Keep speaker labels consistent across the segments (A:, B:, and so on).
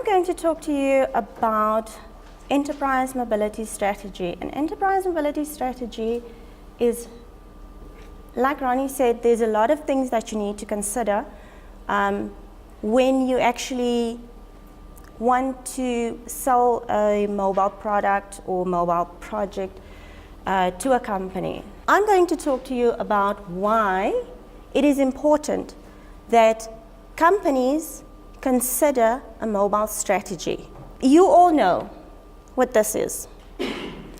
A: I'm going to talk to you about Enterprise Mobility Strategy. An Enterprise Mobility Strategy is, like Ronnie said, there's a lot of things that you need to consider when you actually want to sell a mobile product or mobile project to a company. I'm going to talk to you about why it is important that companies consider a mobile strategy. You all know what this is,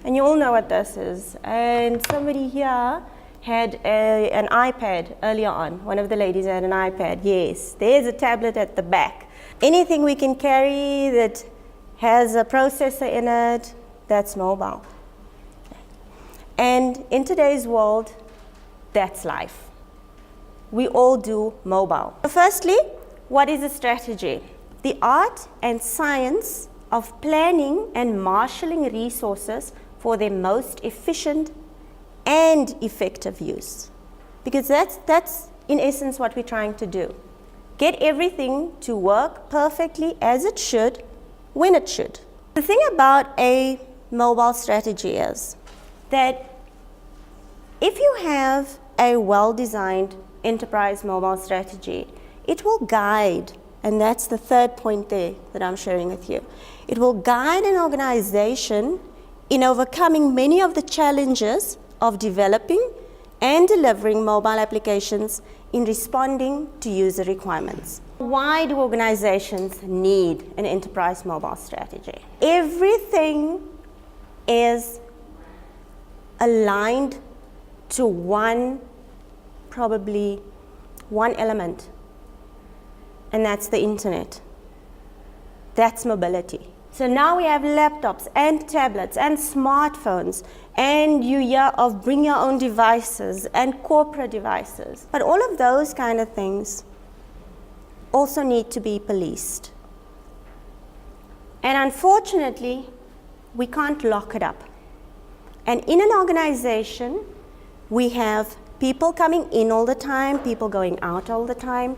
A: and you all know what this is. And somebody here had an iPad earlier on. One of the ladies had an iPad. Yes, there's a tablet at the back. Anything we can carry that has a processor in it, that's mobile. And in today's world, that's life. We all do mobile. Firstly, what is a strategy? The art and science of planning and marshalling resources for their most efficient and effective use. Because that's in essence what we're trying to do. Get everything to work perfectly as it should, when it should. The thing about a mobile strategy is that if you have a well-designed enterprise mobile strategy, it will guide, and that's the third point there that I'm sharing with you. It will guide an organization in overcoming many of the challenges of developing and delivering mobile applications in responding to user requirements. Why do organizations need an enterprise mobile strategy? Everything is aligned to probably one element, and that's the internet. That's mobility. So now we have laptops and tablets and smartphones, and you hear of bring your own devices and corporate devices. But all of those kind of things also need to be policed. And unfortunately, we can't lock it up. And in an organization, we have people coming in all the time, people going out all the time,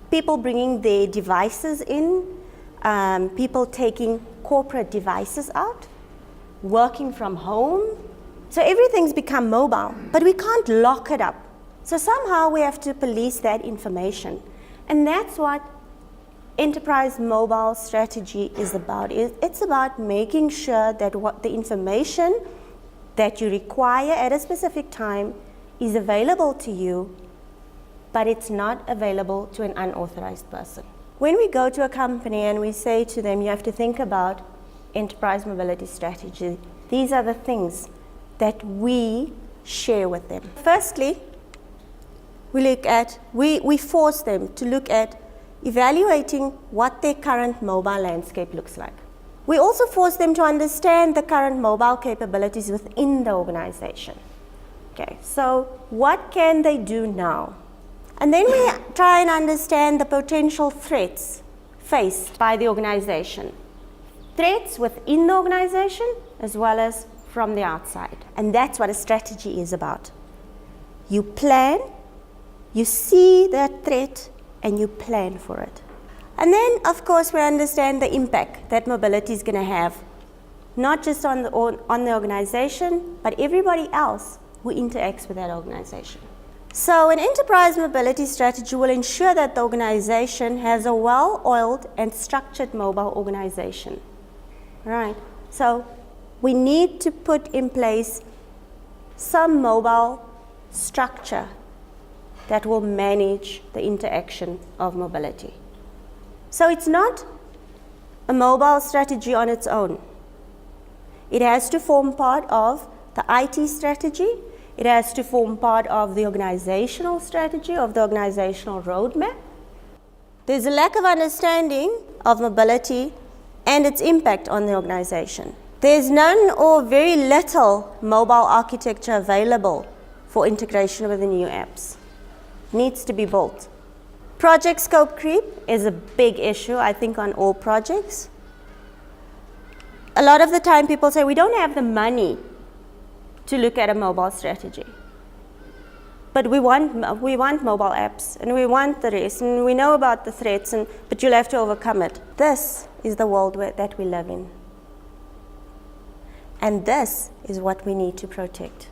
A: people bringing their devices in, people taking corporate devices out, working from home. So everything's become mobile, but we can't lock it up. So somehow we have to police that information. And that's what enterprise mobile strategy is about. It's about making sure that what the information that you require at a specific time is available to you, but it's not available to an unauthorized person. When we go to a company and we say to them, you have to think about enterprise mobility strategy, these are the things that we share with them. Firstly, we force them to look at evaluating what their current mobile landscape looks like. We also force them to understand the current mobile capabilities within the organization. Okay, so what can they do now? And then we try and understand the potential threats faced by the organization. Threats within the organization as well as from the outside. And that's what a strategy is about. You plan, you see that threat, and you plan for it. And then, of course, we understand the impact that mobility is going to have, not just on the organization, but everybody else who interacts with that organization. So an enterprise mobility strategy will ensure that the organization has a well-oiled and structured mobile organization. Right? So we need to put in place some mobile structure that will manage the interaction of mobility. So it's not a mobile strategy on its own. It has to form part of the IT strategy. It has to form part of the organizational strategy, of the organizational roadmap. There's a lack of understanding of mobility and its impact on the organization. There's none or very little mobile architecture available for integration with the new apps. Needs to be built. Project scope creep is a big issue, I think, on all projects. A lot of the time people say, we don't have the money to look at a mobile strategy. But we want mobile apps, and we want the rest, and we know about the threats, but you'll have to overcome it. This is the world that we live in. And this is what we need to protect.